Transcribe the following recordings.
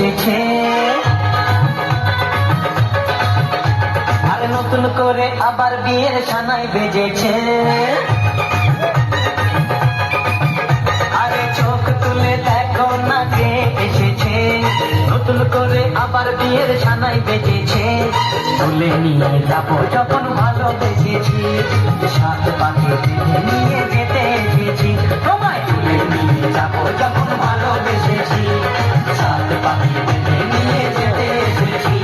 এসেছে, আর নতুন করে আবার বিয়ের সানাই বেজেছে। আরে চোখ তুলে দেখো না কে এসেছে, নতুন করে আবার বিয়ের সানাই বেজেছে। তুলে নিয়ে যাবো যখন ভালোবেসেছি, সাত পাখি বেঁধে নিয়ে যেতে এসেছি। তোমায় তুলে নিয়ে যাবো যখন ভালোবেসেছি, সাত পাখি বেঁধে নিয়ে যেতে এসেছি।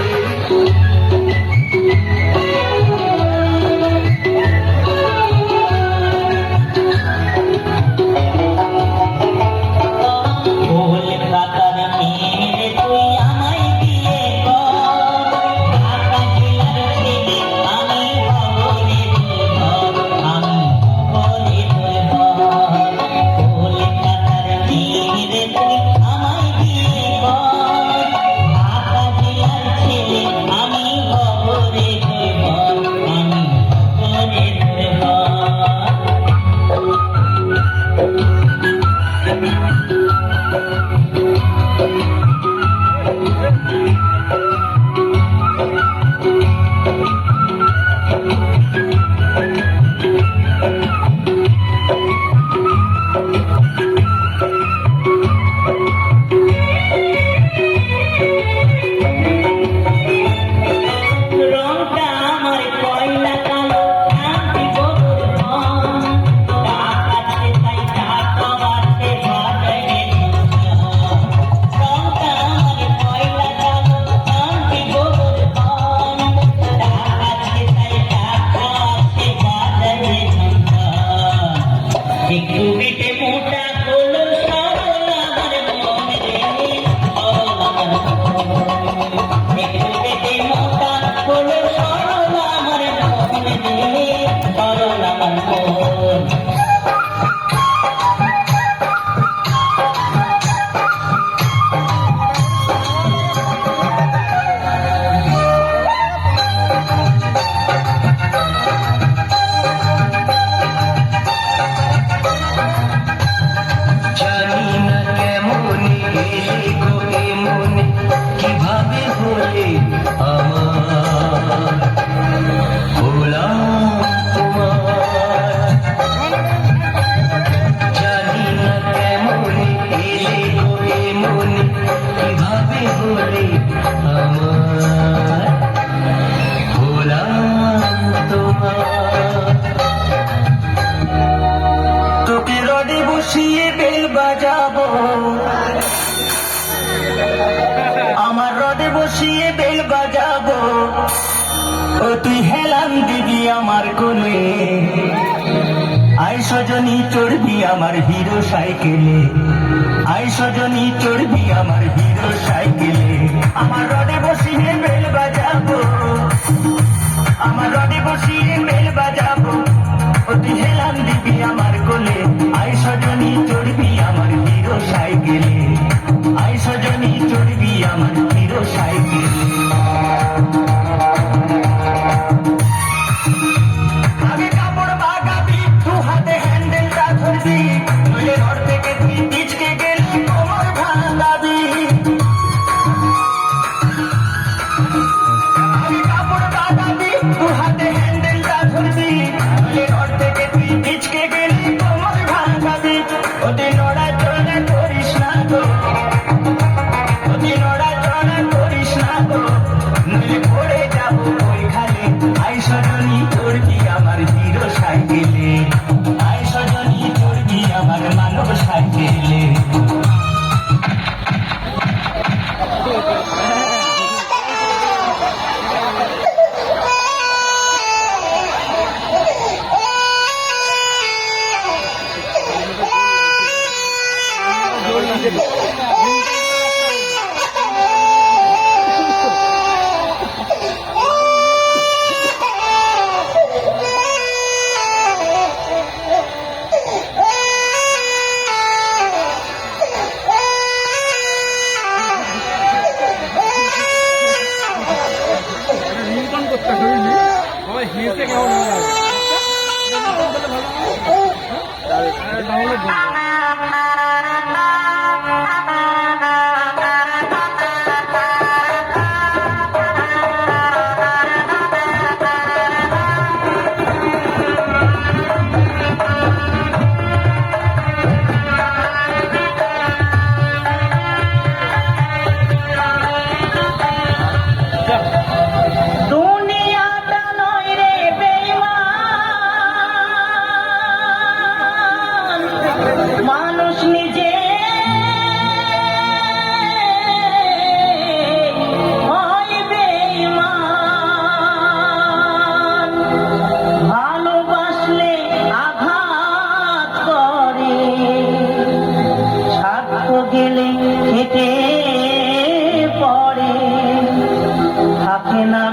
তোকে রডে বসিয়ে বেল বাজাবো, আমার রডে বসিয়ে বেল বাজাবো, ও তুই হেলান দিবি আমার কোলে। আই সজনী চড়বি আমার হিরো সাইকেলে, আই সজনী চড়বি আমার হিরো সাইকেলে। আমার রডে বসিয়ে বেল বাজাবো, আমার রডে বসিয়ে বেল বাজাবো, ও তুই হেলান দিবি আমার কোলে। আই সজনী চড়বি আমার হিরো সাইকেলে, আই সজনী চড়বি আমার হিরো সাইকেলে। আগে কাপড় বাগাবি, দু হাতে হ্যান্ডেলটা ধরবি, নইলে রড থেকে তুই পিচকে গেলে কোমর ভাঙাবি।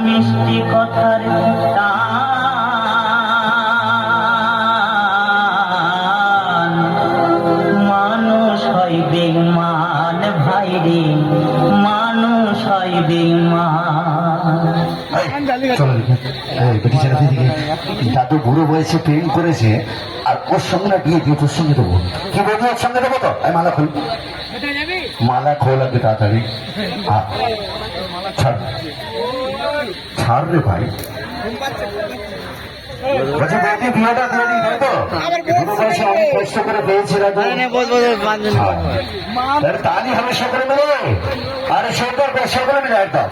মিষ্টি কথার টান মানুষ হয় বেঈমান ভাই রে, মানুষ হয় বেঈমান। চলো বেটি ছেলে দিদিকে দাদু বুড়ো বয়সে প্রেম করেছে আর ওর সঙ্গে না বিয়ে দিয়ে তোর সঙ্গে দেবো। কি বলবি ওর সঙ্গে দেবো তো? আমি মালা খোল, মালা খোল আগে তাড়াতাড়ি। ছাড় ছাড় রে ভাই, বলছি বেটি বিয়েটা দিয়ে দিই তাই তো? বুড়ো বয়সে অনেক কষ্ট করে পেয়েছি দাদু। তাহলে হবে সকলে মিলে, আরে সকলে মিলে একদম।